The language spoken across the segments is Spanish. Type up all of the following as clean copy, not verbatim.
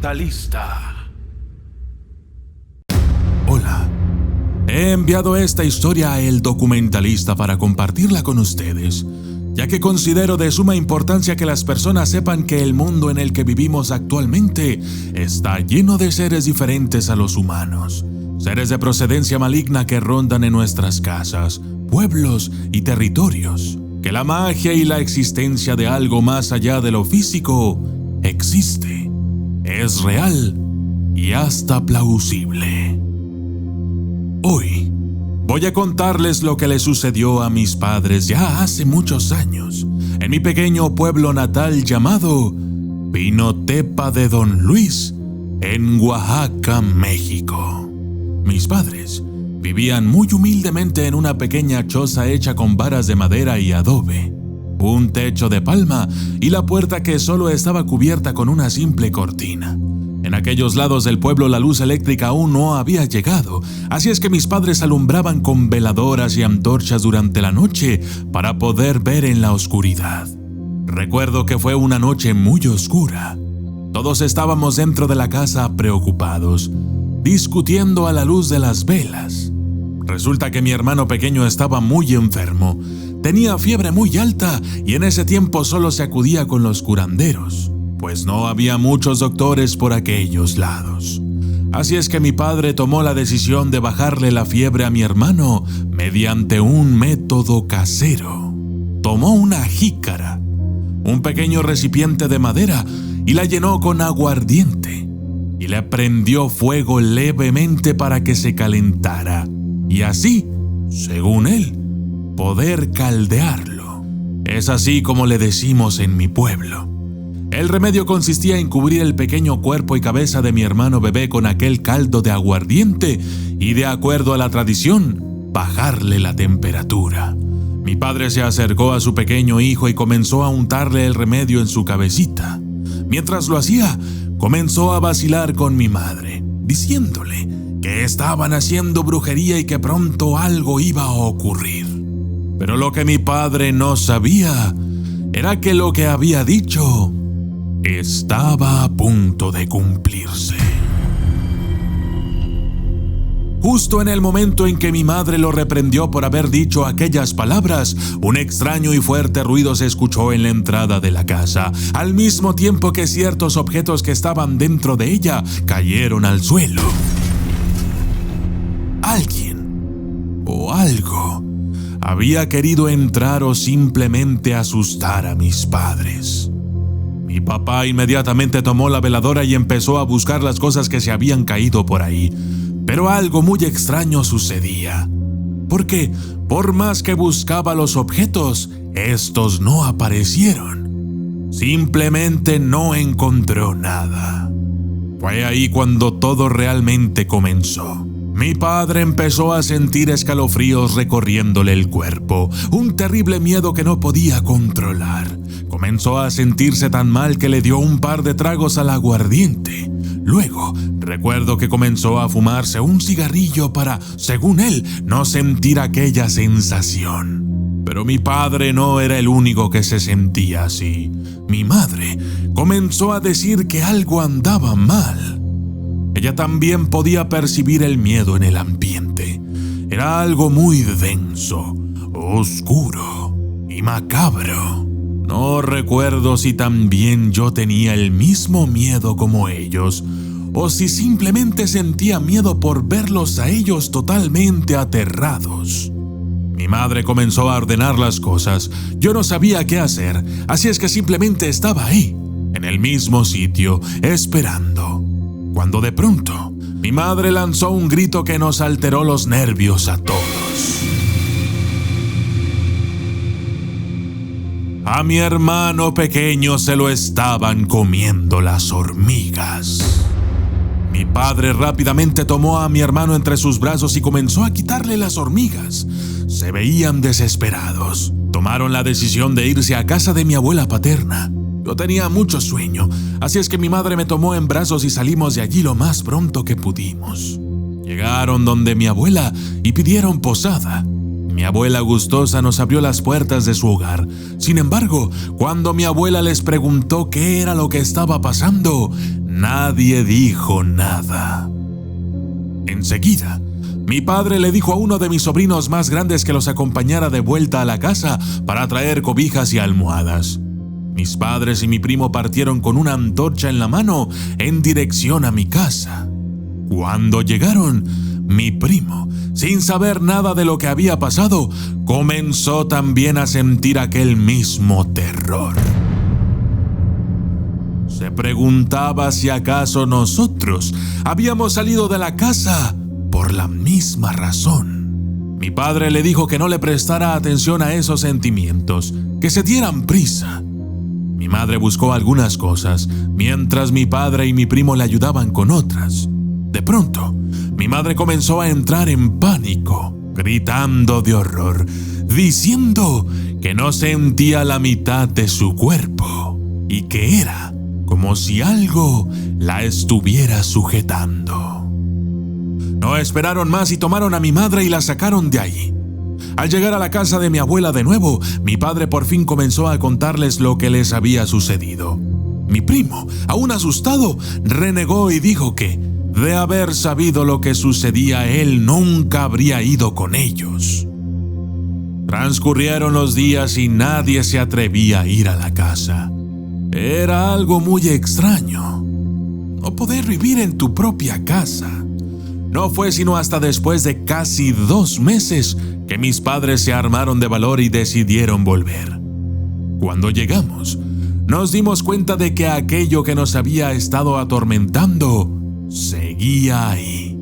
documentalista. Hola, he enviado esta historia a El Documentalista para compartirla con ustedes, ya que considero de suma importancia que las personas sepan que el mundo en el que vivimos actualmente está lleno de seres diferentes a los humanos, seres de procedencia maligna que rondan en nuestras casas, pueblos y territorios, que la magia y la existencia de algo más allá de lo físico existe, es real y hasta plausible. Hoy voy a contarles lo que le sucedió a mis padres ya hace muchos años, en mi pequeño pueblo natal llamado Pinotepa de Don Luis, en Oaxaca, México. Mis padres vivían muy humildemente en una pequeña choza hecha con varas de madera y adobe, un techo de palma y la puerta que solo estaba cubierta con una simple cortina. En aquellos lados del pueblo la luz eléctrica aún no había llegado, así es que mis padres alumbraban con veladoras y antorchas durante la noche para poder ver en la oscuridad. Recuerdo que fue una noche muy oscura. Todos estábamos dentro de la casa preocupados, discutiendo a la luz de las velas. Resulta que mi hermano pequeño estaba muy enfermo, tenía fiebre muy alta y en ese tiempo solo se acudía con los curanderos, pues no había muchos doctores por aquellos lados. Así es que mi padre tomó la decisión de bajarle la fiebre a mi hermano mediante un método casero. Tomó una jícara, un pequeño recipiente de madera, y la llenó con aguardiente, y le prendió fuego levemente para que se calentara, y así, según él, poder caldearlo. Es así como le decimos en mi pueblo. El remedio consistía en cubrir el pequeño cuerpo y cabeza de mi hermano bebé con aquel caldo de aguardiente y, de acuerdo a la tradición, bajarle la temperatura. Mi padre se acercó a su pequeño hijo y comenzó a untarle el remedio en su cabecita. Mientras lo hacía, comenzó a vacilar con mi madre, diciéndole que estaban haciendo brujería y que pronto algo iba a ocurrir. Pero lo que mi padre no sabía era que lo que había dicho estaba a punto de cumplirse. Justo en el momento en que mi madre lo reprendió por haber dicho aquellas palabras, un extraño y fuerte ruido se escuchó en la entrada de la casa, al mismo tiempo que ciertos objetos que estaban dentro de ella cayeron al suelo. Alguien o algo había querido entrar o simplemente asustar a mis padres. Mi papá inmediatamente tomó la veladora y empezó a buscar las cosas que se habían caído por ahí. Pero algo muy extraño sucedía, porque por más que buscaba los objetos, estos no aparecieron. Simplemente no encontró nada. Fue ahí cuando todo realmente comenzó. Mi padre empezó a sentir escalofríos recorriéndole el cuerpo, un terrible miedo que no podía controlar. Comenzó a sentirse tan mal que le dio un par de tragos al aguardiente. Luego, recuerdo que comenzó a fumarse un cigarrillo para, según él, no sentir aquella sensación. Pero mi padre no era el único que se sentía así. Mi madre comenzó a decir que algo andaba mal. Ella también podía percibir el miedo en el ambiente. Era algo muy denso, oscuro y macabro. No recuerdo si también yo tenía el mismo miedo como ellos, o si simplemente sentía miedo por verlos a ellos totalmente aterrados. Mi madre comenzó a ordenar las cosas. Yo no sabía qué hacer, así es que simplemente estaba ahí, en el mismo sitio, esperando. Cuando de pronto, mi madre lanzó un grito que nos alteró los nervios a todos. A mi hermano pequeño se lo estaban comiendo las hormigas. Mi padre rápidamente tomó a mi hermano entre sus brazos y comenzó a quitarle las hormigas. Se veían desesperados. Tomaron la decisión de irse a casa de mi abuela paterna. Yo tenía mucho sueño, así es que mi madre me tomó en brazos y salimos de allí lo más pronto que pudimos. Llegaron donde mi abuela y pidieron posada. Mi abuela gustosa nos abrió las puertas de su hogar. Sin embargo, cuando mi abuela les preguntó qué era lo que estaba pasando, nadie dijo nada. Enseguida, mi padre le dijo a uno de mis sobrinos más grandes que los acompañara de vuelta a la casa para traer cobijas y almohadas. Mis padres y mi primo partieron con una antorcha en la mano en dirección a mi casa. Cuando llegaron, mi primo, sin saber nada de lo que había pasado, comenzó también a sentir aquel mismo terror. Se preguntaba si acaso nosotros habíamos salido de la casa por la misma razón. Mi padre le dijo que no le prestara atención a esos sentimientos, que se dieran prisa. Mi madre buscó algunas cosas, mientras mi padre y mi primo le ayudaban con otras. De pronto, mi madre comenzó a entrar en pánico, gritando de horror, diciendo que no sentía la mitad de su cuerpo y que era como si algo la estuviera sujetando. No esperaron más y tomaron a mi madre y la sacaron de allí. Al llegar a la casa de mi abuela de nuevo, mi padre por fin comenzó a contarles lo que les había sucedido. Mi primo, aún asustado, renegó y dijo que, de haber sabido lo que sucedía, él nunca habría ido con ellos. Transcurrieron los días y nadie se atrevía a ir a la casa. Era algo muy extraño, no poder vivir en tu propia casa. No fue sino hasta después de casi 2 meses que mis padres se armaron de valor y decidieron volver. Cuando llegamos, nos dimos cuenta de que aquello que nos había estado atormentando seguía ahí.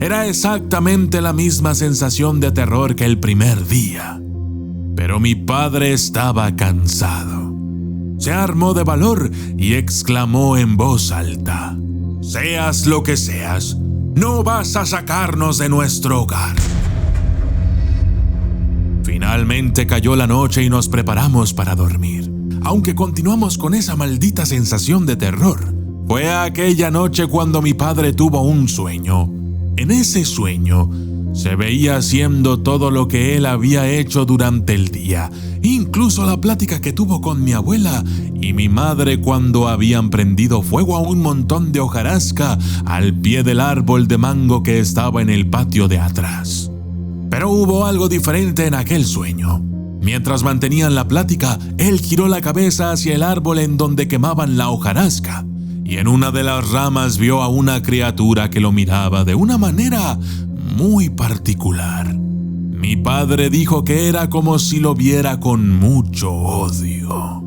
Era exactamente la misma sensación de terror que el primer día. Pero mi padre estaba cansado. Se armó de valor y exclamó en voz alta: «Seas lo que seas, no vas a sacarnos de nuestro hogar». Finalmente cayó la noche y nos preparamos para dormir, aunque continuamos con esa maldita sensación de terror. Fue aquella noche cuando mi padre tuvo un sueño. En ese sueño se veía haciendo todo lo que él había hecho durante el día, incluso la plática que tuvo con mi abuela y mi madre cuando habían prendido fuego a un montón de hojarasca al pie del árbol de mango que estaba en el patio de atrás. Pero hubo algo diferente en aquel sueño. Mientras mantenían la plática, él giró la cabeza hacia el árbol en donde quemaban la hojarasca, y en una de las ramas vio a una criatura que lo miraba de una manera muy particular. Mi padre dijo que era como si lo viera con mucho odio.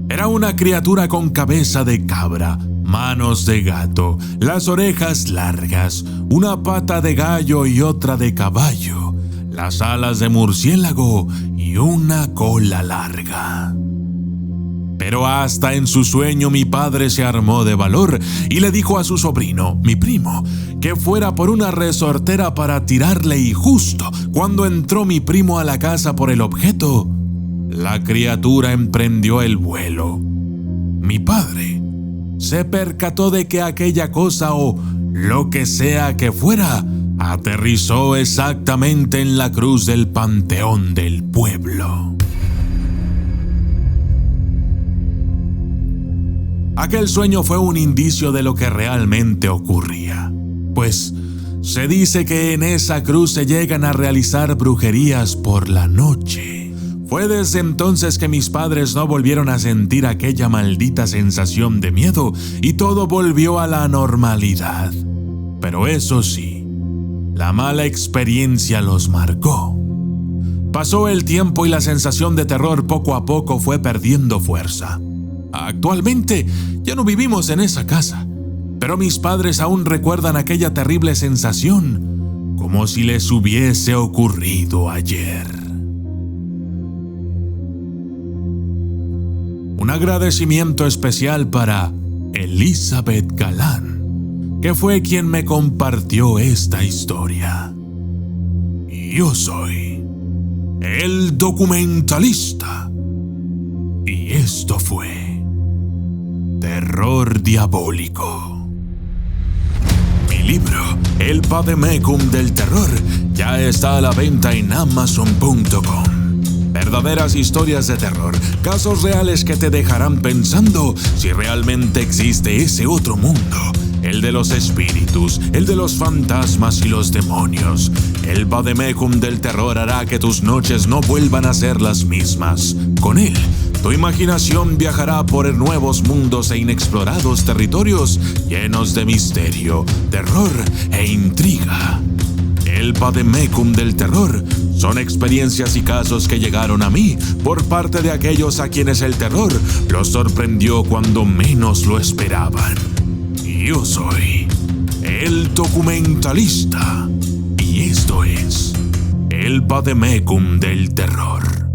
Era una criatura con cabeza de cabra, manos de gato, las orejas largas, una pata de gallo y otra de caballo, las alas de murciélago y una cola larga. Pero hasta en su sueño mi padre se armó de valor y le dijo a su sobrino, mi primo, que fuera por una resortera para tirarle, y justo cuando entró mi primo a la casa por el objeto, la criatura emprendió el vuelo. Mi padre se percató de que aquella cosa, o lo que sea que fuera, aterrizó exactamente en la cruz del panteón del pueblo. Aquel sueño fue un indicio de lo que realmente ocurría, pues se dice que en esa cruz se llegan a realizar brujerías por la noche. Fue desde entonces que mis padres no volvieron a sentir aquella maldita sensación de miedo y todo volvió a la normalidad. Pero eso sí, la mala experiencia los marcó. Pasó el tiempo y la sensación de terror poco a poco fue perdiendo fuerza. Actualmente ya no vivimos en esa casa, pero mis padres aún recuerdan aquella terrible sensación como si les hubiese ocurrido ayer. Un agradecimiento especial para Elizabeth Galán, que fue quien me compartió esta historia. Y yo soy el documentalista. Y esto fue Terror Diabólico. Mi Mi libro, El Vademecum del Terror, ya está a la venta en Amazon.com. Verdaderas historias de terror, casos reales que te dejarán pensando si realmente existe ese otro mundo, el de los espíritus, el de los fantasmas y los demonios. El Vademecum del Terror hará que tus noches no vuelvan a ser las mismas. Con él, tu imaginación viajará por nuevos mundos e inexplorados territorios llenos de misterio, terror e intriga. El Vademecum del Terror son experiencias y casos que llegaron a mí por parte de aquellos a quienes el terror los sorprendió cuando menos lo esperaban. Yo soy el documentalista y esto es El Vademecum del Terror.